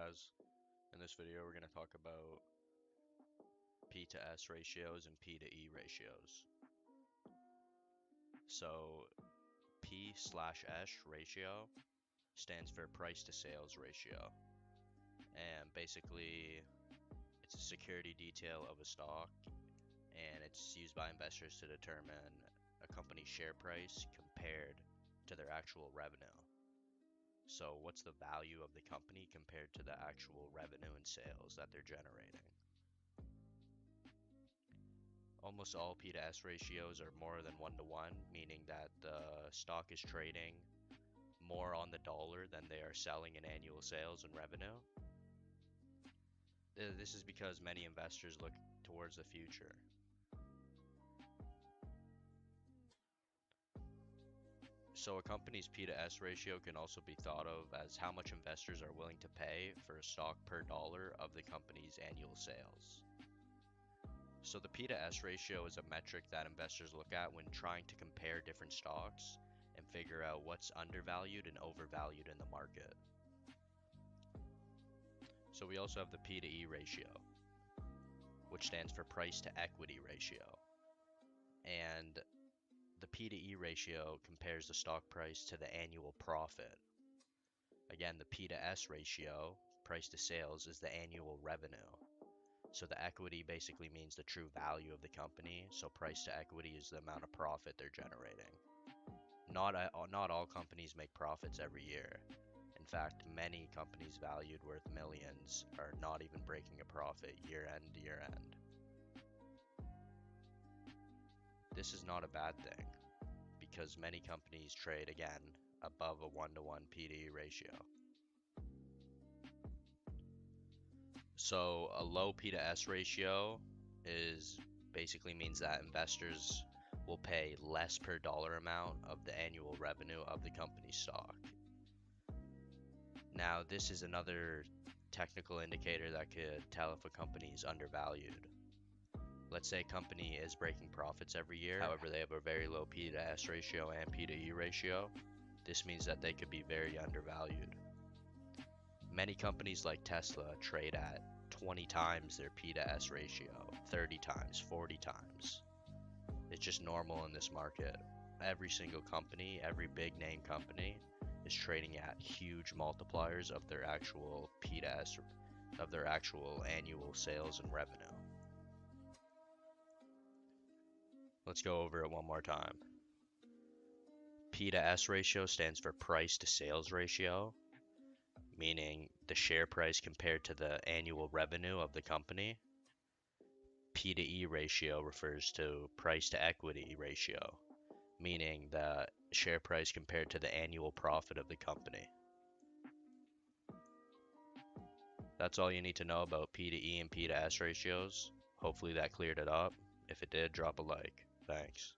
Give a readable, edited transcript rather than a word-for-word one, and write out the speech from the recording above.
guys? In this video we're going to talk about P to S ratios and P to E ratios. So P/S ratio stands for price to sales ratio, and basically it's a security detail of a stock, and it's used by investors to determine a company's share price compared to their actual revenue. So what's the value of the company compared to the actual revenue and sales that they're generating? Almost all P to S ratios are more than 1-to-1, meaning that the stock is trading more on the dollar than they are selling in annual sales and revenue. This is because many investors look towards the future. So a company's P to S ratio can also be thought of as how much investors are willing to pay for a stock per dollar of the company's annual sales. So the P to S ratio is a metric that investors look at when trying to compare different stocks and figure out what's undervalued and overvalued in the market. So we also have the P to E ratio, which stands for price to equity ratio. And the P to E ratio compares the stock price to the annual profit. Again, the P to S ratio, price to sales, is the annual revenue. So the equity basically means the true value of the company. So price to equity is the amount of profit they're generating. Not all companies make profits every year. In fact, many companies valued worth millions are not even breaking a profit year end to year end. This is not a bad thing, because many companies trade, again, above a 1-to-1 P to E ratio. So a low P to S ratio basically means that investors will pay less per dollar amount of the annual revenue of the company's stock. Now, this is another technical indicator that could tell if a company is undervalued. Let's say a company is breaking profits every year, however they have a very low P to S ratio and P to E ratio. This means that they could be very undervalued. Many companies like Tesla trade at 20 times their P to S ratio, 30 times, 40 times. It's just normal in this market. Every single company, every big name company is trading at huge multipliers of their actual P to S, of their actual annual sales and revenue. Let's go over it one more time. P to S ratio stands for price to sales ratio, meaning the share price compared to the annual revenue of the company. P to E ratio refers to price to equity ratio, meaning the share price compared to the annual profit of the company. That's all you need to know about P to E and P to S ratios. Hopefully that cleared it up. If it did, drop a like. Thanks.